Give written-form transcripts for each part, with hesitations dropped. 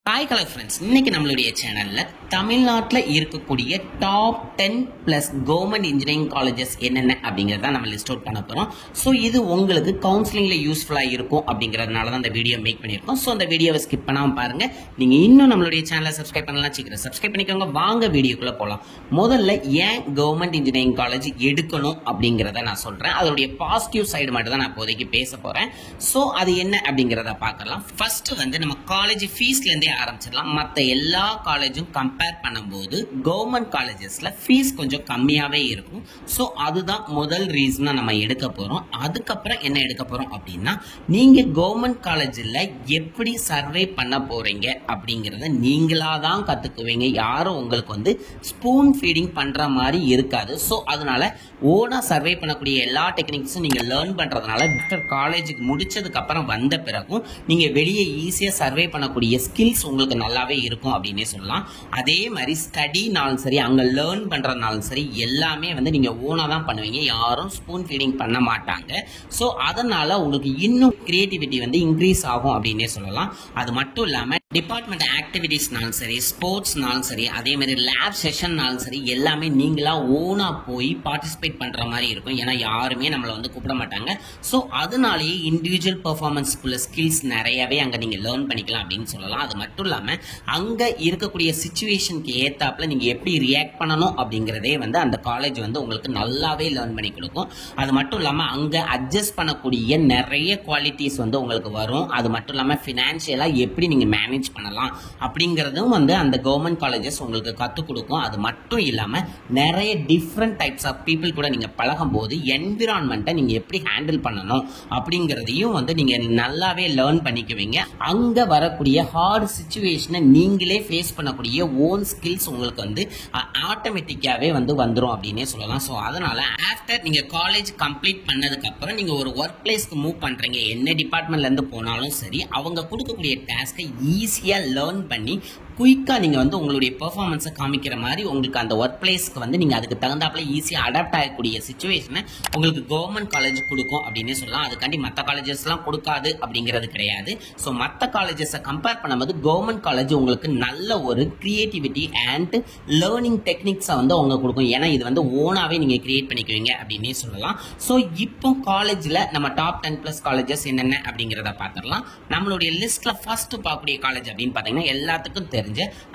Hi hello friends, இன்னைக்கு நம்மளுடைய சேனல்ல தமிழ்நாட்டில் இருக்கக்கூடிய top 10 plus government engineering colleges என்னென்ன அப்படிங்கிறத நம்ம லிஸ்ட் அவுட் பண்ண போகிறோம். ஸோ இது உங்களுக்கு கவுன்சிலிங்ல யூஸ்ஃபுல்லாக இருக்கும் அப்படிங்கிறதுனால தான் இந்த வீடியோ மேக் பண்ணியிருக்கோம். ஸோ அந்த வீடியோவை ஸ்கிப் பண்ணாமல் பாருங்க. நீங்கள் இன்னும் நம்மளுடைய சேனலை சப்ஸ்கிரைப் பண்ணலாம், சீக்கிரம் சப்ஸ்கிரைப் பண்ணிக்கோங்க. வாங்க வீடியோக்குள்ள போகலாம். முதல்ல ஏன் கவர்மெண்ட் இன்ஜினியரிங் காலேஜ் எடுக்கணும் அப்படிங்கிறத நான் சொல்றேன். அதோடைய பாசிட்டிவ் சைடு மட்டும் தான் நான் இப்போதைக்கு பேச போறேன். ஸோ அது என்ன அப்படிங்கிறத பார்க்கலாம். ஃபர்ஸ்ட் நம்ம காலேஜ் ஃபீஸ்ல இருந்தே ஆரம்பிச்சிடலாம். மற்ற எல்லா காலேஜும் கம்பேர் பண்ணும்போது கவர்மெண்ட் காலேஜஸ்ல ஃபீஸ் கொஞ்சம் கம்மியாவே இருக்கும். ஸோ அதுதான் முதல் ரீசனா நம்ம எடுக்க போறோம். அதுக்கப்புறம் என்ன எடுக்க போறோம் அப்படின்னா, நீங்க கவர்மெண்ட் காலேஜில் எப்படி சர்வே பண்ண போறீங்க அப்படிங்கறத நீங்களா தான் கத்துக்குவீங்க. யாரும் உங்களுக்கு ஸ்பூன் ஃபீடிங் பண்ற மாதிரி இருக்காது. ஸோ அதனால ஓனா சர்வே பண்ணக்கூடிய எல்லா டெக்னிக்ஸும் நீங்க லேர்ன் பண்றதுனால காலேஜுக்கு முடிச்சதுக்கு அப்புறம் வந்த பிறகும் நீங்க வெளியே ஈஸியா சர்வே பண்ணக்கூடிய ஸ்கில்ஸ் உங்களுக்கு நல்லாவே இருக்கும் அப்படின்னே சொல்லலாம். அதே மாதிரி ஸ்டடினாலும் சரி, அங்க லேர்ன் பண்றதுனாலும் சரி, எல்லாமே நீங்க ஓனா தான் பண்ணுவீங்க. யாரும் ஸ்பூன் ஃபீடிங் பண்ண மாட்டாங்க. ஸோ அதனால உங்களுக்கு இன்னும் கிரியேட்டிவிட்டி இன்க்ரீஸ் ஆகும் அப்படின்னே சொல்லலாம். அது மட்டும் இல்லாம டிபார்ட்மெண்ட் ஆக்டிவிட்டிஸ்னாலும் சரி, ஸ்போர்ட்ஸ்னாலும் சரி, அதே மாதிரி லேப் செஷன்னாலும் சரி, எல்லாமே நீங்களா ஓனா போய் பார்ட்டிசிபேட் பண்ற மாதிரி இருக்கும். ஏன்னா யாருமே நம்மளை கூப்பிட மாட்டாங்க. ஸோ அதனாலேயே இண்டிவிஜுவல் பெர்ஃபார்மன்ஸ்க்குள்ள ஸ்கில்ஸ் நிறையவே அங்க நீங்க லேர்ன் பண்ணிக்கலாம் அப்படின்னு சொல்லலாம். அது மட்டும் இல்லாம அங்க இருக்கக்கூடிய சிச்சுவேஷனுக்கு ஏத்தாப்புல நீங்க எப்படி ரியாக்ட் பண்ணணும் அப்படிங்கறதே அந்த காலேஜ் உங்களுக்கு நல்லாவே லேர்ன் பண்ணி கொடுக்கும். அது மட்டும் இல்லாம அங்க அட்ஜஸ்ட் பண்ணக்கூடிய நிறைய குவாலிட்டிஸ் உங்களுக்கு வரும். அது மட்டும் இல்லாம பினான்சியலா எப்படி நீங்க மேனேஜ் பண்ணலாம் அப்படிங்கறதும் அந்த கவர்மெண்ட் காலேஜஸ் உங்களுக்கு கத்துக் கொடுக்கும். அது மட்டும் இல்லாம நிறைய டிஃப்ரெண்ட் டைப்ஸ் ஆஃப் பீப்புள் கூட நீங்க பழகும் போது என்விரான்மெண்ட்டை நீங்க எப்படி ஹேண்டில் பண்ணணும் அப்படிங்கறதையும் நீங்க நல்லாவே லேர்ன் பண்ணிக்குவீங்க. அங்க வரக்கூடிய ஹார்ட் சிச்சுவேஷனை நீங்களே ஃபேஸ் பண்ணக்கூடிய ஓன் ஸ்கில்ஸ் உங்களுக்கு ஆட்டோமேட்டிக்காவே வந்துரும் அப்படின்னே சொல்லலாம். ஸோ அதனால ஆஃப்டர் நீங்க காலேஜ் கம்ப்ளீட் பண்ணதுக்கு அப்புறம் நீங்க ஒரு ஒர்க் பிளேஸ்க்கு மூவ் பண்றீங்க, என்ன டிபார்ட்மெண்ட்ல இருந்து போனாலும் சரி, அவங்க கொடுக்கக்கூடிய டாஸ்கை ஈஸியா லேர்ன் பண்ணி குயிக்கா நீங்க உங்களுடைய பெர்ஃபார்மன்ஸை காமிக்கிற மாதிரி உங்களுக்கு அந்த ஒர்க் பிளேஸ்க்கு நீங்க அதுக்கு தகுந்தாப்புல ஈஸியா அடாப்ட் ஆகக்கூடிய சிச்சுவேஷனை உங்களுக்கு கவர்மெண்ட் காலேஜ் கொடுக்கும் அப்படின்னே சொல்லலாம். அதுக்காண்டி மற்ற காலேஜஸ் எல்லாம் கொடுக்காது அப்படிங்கிறது கிடையாது. ஸோ மற்ற காலேஜஸை கம்பேர் பண்ணும்போது கவர்மெண்ட் காலேஜ் உங்களுக்கு நல்ல ஒரு கிரியேட்டிவிட்டி அண்ட் லேர்னிங் டெக்னிக்ஸை அவங்க கொடுக்கும். ஏன்னா இது ஓனாவே நீங்க கிரியேட் பண்ணிக்குவீங்க அப்படின்னே சொல்லலாம். ஸோ இப்போ காலேஜ்ல நம்ம டாப் 10 பிளஸ் காலேஜஸ் என்னென்ன அப்படிங்கிறத பார்த்துடலாம். நம்மளுடைய லிஸ்ட்ல ஃபர்ஸ்ட் பார்க்கக்கூடிய காலேஜ் அப்படின்னு பார்த்தீங்கன்னா எல்லாத்துக்கும் தெரிஞ்ச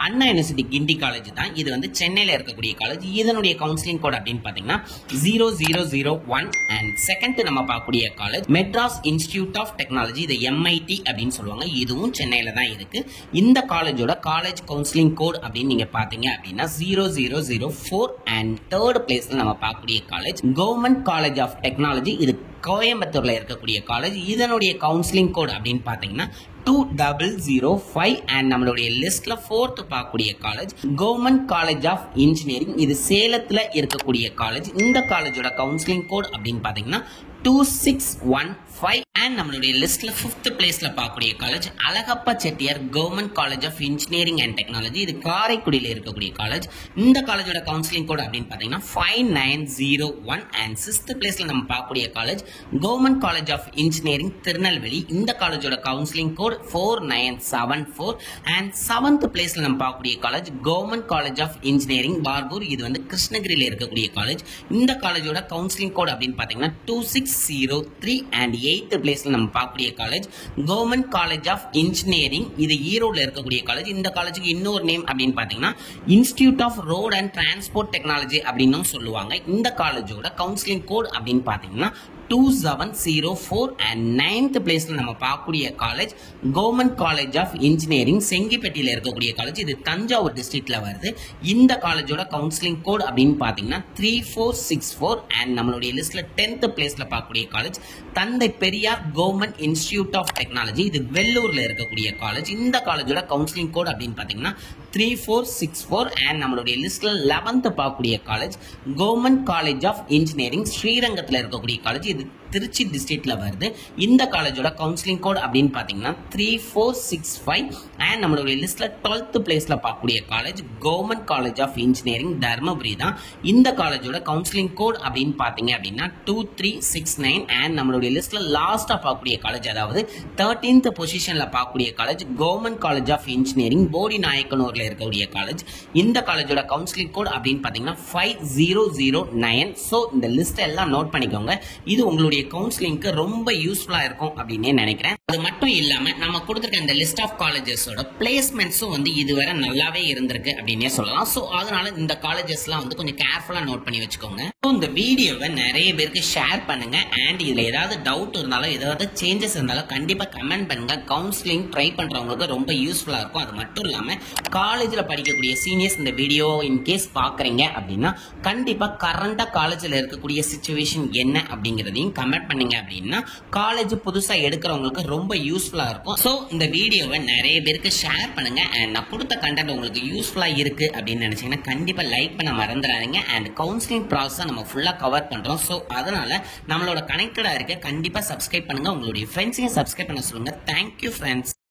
அண்ணா யூனிவர்சிட்டி கிண்டி காலேஜ் தான். இது சென்னையில இருக்கக்கூடிய காலேஜ். இதனுடைய கவுன்சிலிங் கோட் அப்படின்னு பார்த்தீங்கன்னா 0001. அண்ட் செகண்ட் நம்ம பார்க்கக்கூடிய college Madras institute of technology, இது MIT அப்படின்னு சொல்லுவாங்க. இதுவும் சென்னையில தான் இருக்கு. இந்த காலேஜோட காலேஜ் கவுன்சிலிங் கோட் அப்படின்னு நீங்க பாத்தீங்க அப்படின்னா 0004. அண்ட் தேர்ட் பிளேஸ்ல நம்ம பார்க்கக்கூடிய college government college of technology, இது கோயம்புத்தூர்ல இருக்கக்கூடிய காலேஜ். இதனுடைய கவுன்சிலிங் கோட் அப்படின்னு பாத்தீங்கன்னா 2005. அண்ட் நம்மளுடைய லிஸ்ட்ல ஃபோர்த் பார்க்கக்கூடிய college government college of engineering, இது சேலத்துல இருக்கக்கூடிய காலேஜ். இந்த காலேஜோட கவுன்சிலிங் கோட் அப்படின்னு பாத்தீங்கன்னா 2615. அண்ட் நம்மளுடைய லிஸ்ட்ல ஃபிஃப்த் பிளேஸ்ல பார்க்கக்கூடிய college Alagappa Chettiar government college of engineering and technology, இது காரைக்குடியில இருக்கக்கூடிய காலேஜ். இந்த காலேஜோட கவுன்சிலிங் கோட் அப்படின்னு பாத்தீங்கன்னா 5901. அண்ட் சிக்ஸ்த் பிளேஸ்ல நம்ம பார்க்கக்கூடிய college government college of engineering Tirunelveli, இந்த காலேஜோட கவுன்சிலிங் கோட் 4974. அண்ட் செவன்த் பிளேஸ்ல நம்ம பார்க்கக்கூடிய college government college of engineering Bargur, இது கிருஷ்ணகிரியில இருக்கக்கூடிய காலேஜ். இந்த காலேஜோட கவுன்சிலிங் கோட் அப்படின்னு பாத்தீங்கன்னா 2603. அண்ட் எய்த் பிளேஸ்ல நம்ம பார்க்கக்கூடிய college government college of engineering, இது ஈரோடுல இருக்கக்கூடிய காலேஜ். இந்த காலேஜுக்கு இன்னொரு நேம் அப்படின்னு பாத்தீங்கன்னா institute of road and transport technology அப்படின்னு சொல்லுவாங்க. இந்த காலேஜோட கவுன்சிலிங் கோட் அப்படின்னு பாத்தீங்கன்னா 2704. அண்ட் நைன்த் பிளேஸ்ல நம்ம பார்க்கக்கூடிய college government college of engineering செங்கிப்பட்டியில இருக்கக்கூடிய காலேஜ், இது தஞ்சாவூர் டிஸ்ட்ரிக்ட்ல வருது. இந்த காலேஜோட கவுன்சிலிங் கோட் அப்படின்னு பாத்தீங்கன்னா 3464. அண்ட் நம்மளுடைய லிஸ்ட்ல 10th பிளேஸ்ல பார்க்கக்கூடிய college Thanthai Periyar government institute of technology, இது வெள்ளூர்ல இருக்கக்கூடிய காலேஜ். இந்த காலேஜோட கவுன்சிலிங் கோட் அப்படின்னு பாத்தீங்கன்னா 3464. அண்ட் நம்மளுடைய லிஸ்ட்ல 11th பார்க்கக்கூடிய college government college of engineering ஸ்ரீரங்கத்தில் இருக்கக்கூடிய காலேஜ், இது திருச்சி டிஸ்ட்ரிக்ட்ல வருது. இந்த காலேஜோட கவுன்சிலிங் கோட் அப்படின்னு பாத்தீங்கன்னா 3465 அண்ட் நம்மளுடைய லிஸ்ட்ல 12th பிளேஸ்ல பார்க்கக்கூடிய college government college of engineering Dharmapuri தான். இந்த காலேஜோட கவுன்சிலிங் கோட் அப்படின்னு பாத்தீங்க அப்படின்னா 2369 அண்ட் நம்மளுடைய லிஸ்ட்ல லாஸ்டா பார்க்கக்கூடிய காலேஜ், அதாவது 13th பொசிஷன்ல பார்க்கக்கூடிய college government college of engineering Bodi நாயக்கனூர்ல இருக்கக்கூடிய காலேஜ். இந்த காலேஜோட கவுன்சிலிங் கோட் அப்படின்னு பாத்தீங்கன்னா 5009. சோ இந்த லிஸ்ட் எல்லாம் நோட் பண்ணிக்கோங்க. இது உங்களுடைய கவுன்சிலிங்க்கு ரொம்ப யூஸ்ஃபுல்லா இருக்கும் அப்படின்னு நினைக்கிறேன். அது மட்டும் இல்லாம நம்ம கொடுத்திருக்க இந்த லிஸ்ட் ஆஃப் காலேஜஸோட பிளேஸ்மெண்ட்ஸும் வந்து இதுவரை நல்லாவே இருந்திருக்கு அப்படின்னே சொல்லலாம். சோ அதனால இந்த காலேஜஸ்லாம் வந்து கொஞ்சம் கேர்ஃபுல்லா நோட் பண்ணி வச்சுக்கோங்க. இந்த வீடியோவை நிறைய பேருக்கு ஷேர் பண்ணுங்க அண்ட் இதுல ஏதாவது டவுட் இருந்தாலும் ஏதாவது சேஞ்சஸ் இருந்தாலும் கண்டிப்பா கமெண்ட் பண்ணுங்க. கவுன்சிலிங் ட்ரை பண்றவங்களுக்கு ரொம்ப யூஸ்ஃபுல்லா இருக்கும். அது மட்டும் இல்லாம காலேஜ்ல படிக்கக்கூடிய சீனியர்ஸ் இந்த வீடியோ இன்கேஸ் பாக்குறீங்க அப்படின்னா கண்டிப்பா கரண்டா காலேஜ்ல இருக்கக்கூடிய சிச்சுவேஷன் என்ன அப்படிங்கறதையும் கமெண்ட் பண்ணீங்க அப்படின்னா காலேஜ் புதுசா எடுக்கிறவங்களுக்கு ரொம்ப யூஸ்ஃபுல்லா இருக்கும். சோ இந்த வீடியோவை நிறைய பேருக்கு ஷேர் பண்ணுங்க அண்ட் நான் கொடுத்த கண்டென்ட் உங்களுக்கு யூஸ்ஃபுல்லா இருக்கு அப்படின்னு நினைச்சீங்கன்னா கண்டிப்பா லைக் பண்ண மறந்துடாதீங்க. அண்ட் கவுன்சிலிங் ப்ராசஸ் நம்ம ஃபுல்லா கவர் பண்றோம். சோ அதனால நம்மளோட கனெக்டடா இருக்க கண்டிப்பா சப்ஸ்கிரைப் பண்ணுங்க. உங்களுடைய ஃப்ரெண்ட்ஸையும் சப்ஸ்கிரைப் பண்ண சொல்லுங்க. Thank you friends.